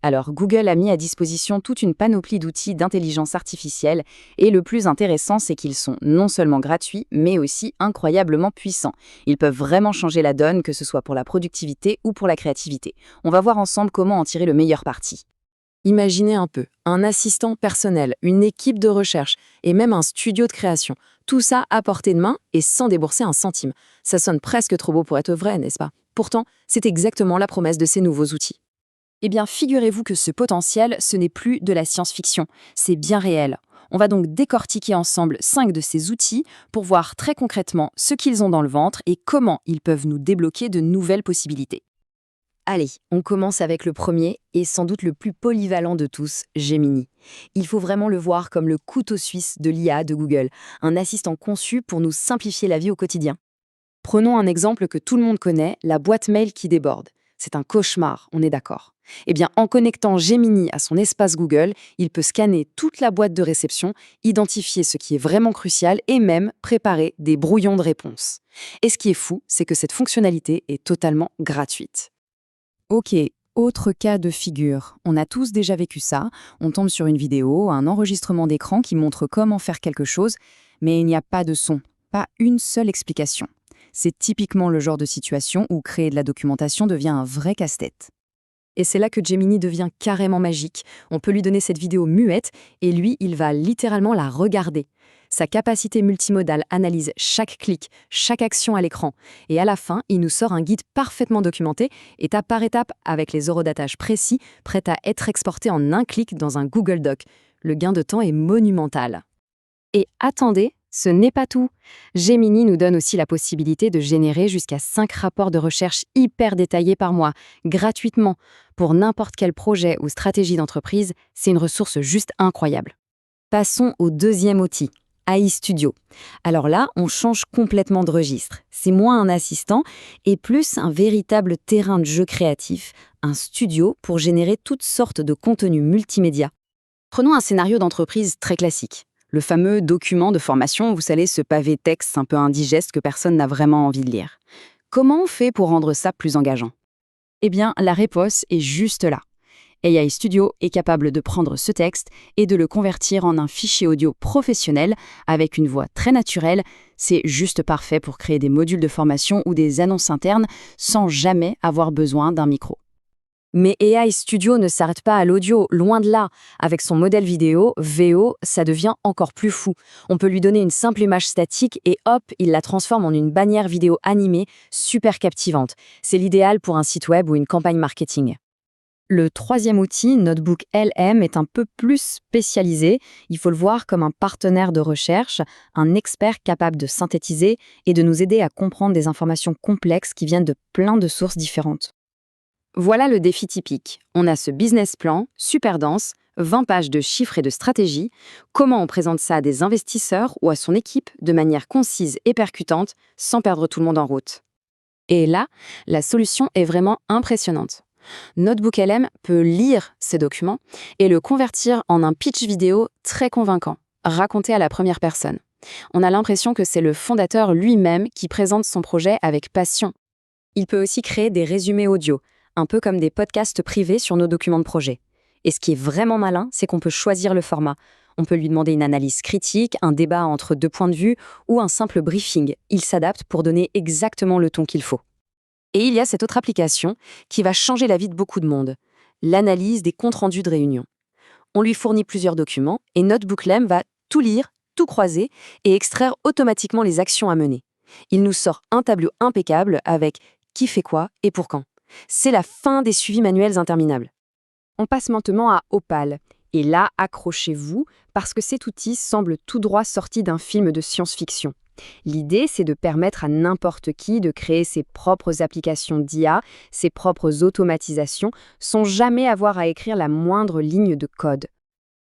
Alors, Google a mis à disposition toute une panoplie d'outils d'intelligence artificielle et le plus intéressant, c'est qu'ils sont non seulement gratuits, mais aussi incroyablement puissants. Ils peuvent vraiment changer la donne, que ce soit pour la productivité ou pour la créativité. On va voir ensemble comment en tirer le meilleur parti. Imaginez un peu, un assistant personnel, une équipe de recherche et même un studio de création. Tout ça à portée de main et sans débourser un centime. Ça sonne presque trop beau pour être vrai, n'est-ce pas? Pourtant, c'est exactement la promesse de ces nouveaux outils. Eh bien, figurez-vous que ce potentiel, ce n'est plus de la science-fiction, c'est bien réel. On va donc décortiquer ensemble 5 de ces outils pour voir très concrètement ce qu'ils ont dans le ventre et comment ils peuvent nous débloquer de nouvelles possibilités. Allez, on commence avec le premier et sans doute le plus polyvalent de tous, Gemini. Il faut vraiment le voir comme le couteau suisse de l'IA de Google, un assistant conçu pour nous simplifier la vie au quotidien. Prenons un exemple que tout le monde connaît, la boîte mail qui déborde. C'est un cauchemar, on est d'accord. Eh bien, en connectant Gemini à son espace Google, il peut scanner toute la boîte de réception, identifier ce qui est vraiment crucial et même préparer des brouillons de réponses. Et ce qui est fou, c'est que cette fonctionnalité est totalement gratuite. Ok, autre cas de figure. On a tous déjà vécu ça. On tombe sur une vidéo, un enregistrement d'écran qui montre comment faire quelque chose, mais il n'y a pas de son, pas une seule explication. C'est typiquement le genre de situation où créer de la documentation devient un vrai casse-tête. Et c'est là que Gemini devient carrément magique. On peut lui donner cette vidéo muette et lui, il va littéralement la regarder. Sa capacité multimodale analyse chaque clic, chaque action à l'écran. Et à la fin, il nous sort un guide parfaitement documenté, étape par étape, avec les eurodatages précis, prêts à être exportés en un clic dans un Google Doc. Le gain de temps est monumental. Et attendez, ce n'est pas tout. Gemini nous donne aussi la possibilité de générer jusqu'à 5 rapports de recherche hyper détaillés par mois, gratuitement. Pour n'importe quel projet ou stratégie d'entreprise, c'est une ressource juste incroyable. Passons au deuxième outil, AI Studio. Alors là, on change complètement de registre. C'est moins un assistant et plus un véritable terrain de jeu créatif, un studio pour générer toutes sortes de contenus multimédia. Prenons un scénario d'entreprise très classique. Le fameux document de formation, vous savez, ce pavé texte un peu indigeste que personne n'a vraiment envie de lire. Comment on fait pour rendre ça plus engageant? Eh bien, la réponse est juste là. AI Studio est capable de prendre ce texte et de le convertir en un fichier audio professionnel avec une voix très naturelle. C'est juste parfait pour créer des modules de formation ou des annonces internes sans jamais avoir besoin d'un micro. Mais AI Studio ne s'arrête pas à l'audio, loin de là. Avec son modèle vidéo, VO, ça devient encore plus fou. On peut lui donner une simple image statique et hop, il la transforme en une bannière vidéo animée, super captivante. C'est l'idéal pour un site web ou une campagne marketing. Le troisième outil, Notebook LM, est un peu plus spécialisé. Il faut le voir comme un partenaire de recherche, un expert capable de synthétiser et de nous aider à comprendre des informations complexes qui viennent de plein de sources différentes. Voilà le défi typique. On a ce business plan, super dense, 20 pages de chiffres et de stratégies. Comment on présente ça à des investisseurs ou à son équipe de manière concise et percutante, sans perdre tout le monde en route? Et là, la solution est vraiment impressionnante. Notebook LM peut lire ces documents et le convertir en un pitch vidéo très convaincant, raconté à la première personne. On a l'impression que c'est le fondateur lui-même qui présente son projet avec passion. Il peut aussi créer des résumés audio, un peu comme des podcasts privés sur nos documents de projet. Et ce qui est vraiment malin, c'est qu'on peut choisir le format. On peut lui demander une analyse critique, un débat entre deux points de vue ou un simple briefing. Il s'adapte pour donner exactement le ton qu'il faut. Et il y a cette autre application qui va changer la vie de beaucoup de monde, l'analyse des comptes rendus de réunion. On lui fournit plusieurs documents et Notebook LM va tout lire, tout croiser et extraire automatiquement les actions à mener. Il nous sort un tableau impeccable avec qui fait quoi et pour quand. C'est la fin des suivis manuels interminables. On passe maintenant à Opal. Et là, accrochez-vous, parce que cet outil semble tout droit sorti d'un film de science-fiction. L'idée, c'est de permettre à n'importe qui de créer ses propres applications d'IA, ses propres automatisations, sans jamais avoir à écrire la moindre ligne de code.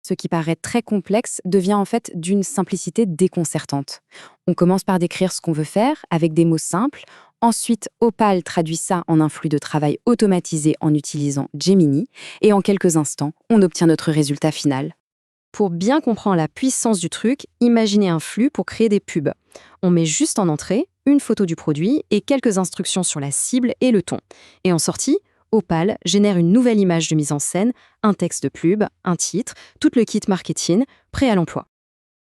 Ce qui paraît très complexe devient en fait d'une simplicité déconcertante. On commence par décrire ce qu'on veut faire avec des mots simples. Ensuite, Opal traduit ça en un flux de travail automatisé en utilisant Gemini. Et en quelques instants, on obtient notre résultat final. Pour bien comprendre la puissance du truc, imaginez un flux pour créer des pubs. On met juste en entrée une photo du produit et quelques instructions sur la cible et le ton. Et en sortie, Opal génère une nouvelle image de mise en scène, un texte de pub, un titre, tout le kit marketing, prêt à l'emploi.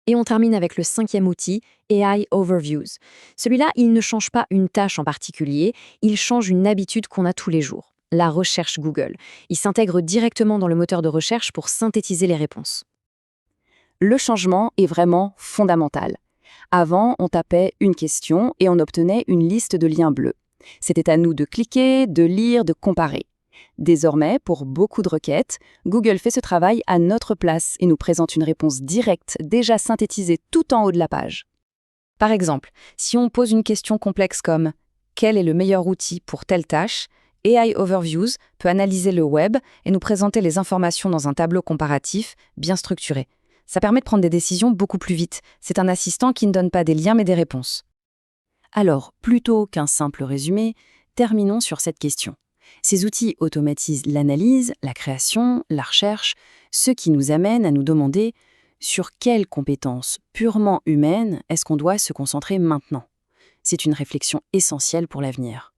Et on termine avec le 5e outil, AI Overviews. Celui-là, il ne change pas une tâche en particulier, il change une habitude qu'on a tous les jours, la recherche Google. Il s'intègre directement dans le moteur de recherche pour synthétiser les réponses. Le changement est vraiment fondamental. Avant, on tapait une question et on obtenait une liste de liens bleus. C'était à nous de cliquer, de lire, de comparer. Désormais, pour beaucoup de requêtes, Google fait ce travail à notre place et nous présente une réponse directe, déjà synthétisée tout en haut de la page. Par exemple, si on pose une question complexe comme « Quel est le meilleur outil pour telle tâche ?», AI Overviews peut analyser le web et nous présenter les informations dans un tableau comparatif bien structuré. Ça permet de prendre des décisions beaucoup plus vite. C'est un assistant qui ne donne pas des liens mais des réponses. Alors, plutôt qu'un simple résumé, terminons sur cette question. Ces outils automatisent l'analyse, la création, la recherche, ce qui nous amène à nous demander sur quelles compétences purement humaines est-ce qu'on doit se concentrer maintenant. C'est une réflexion essentielle pour l'avenir.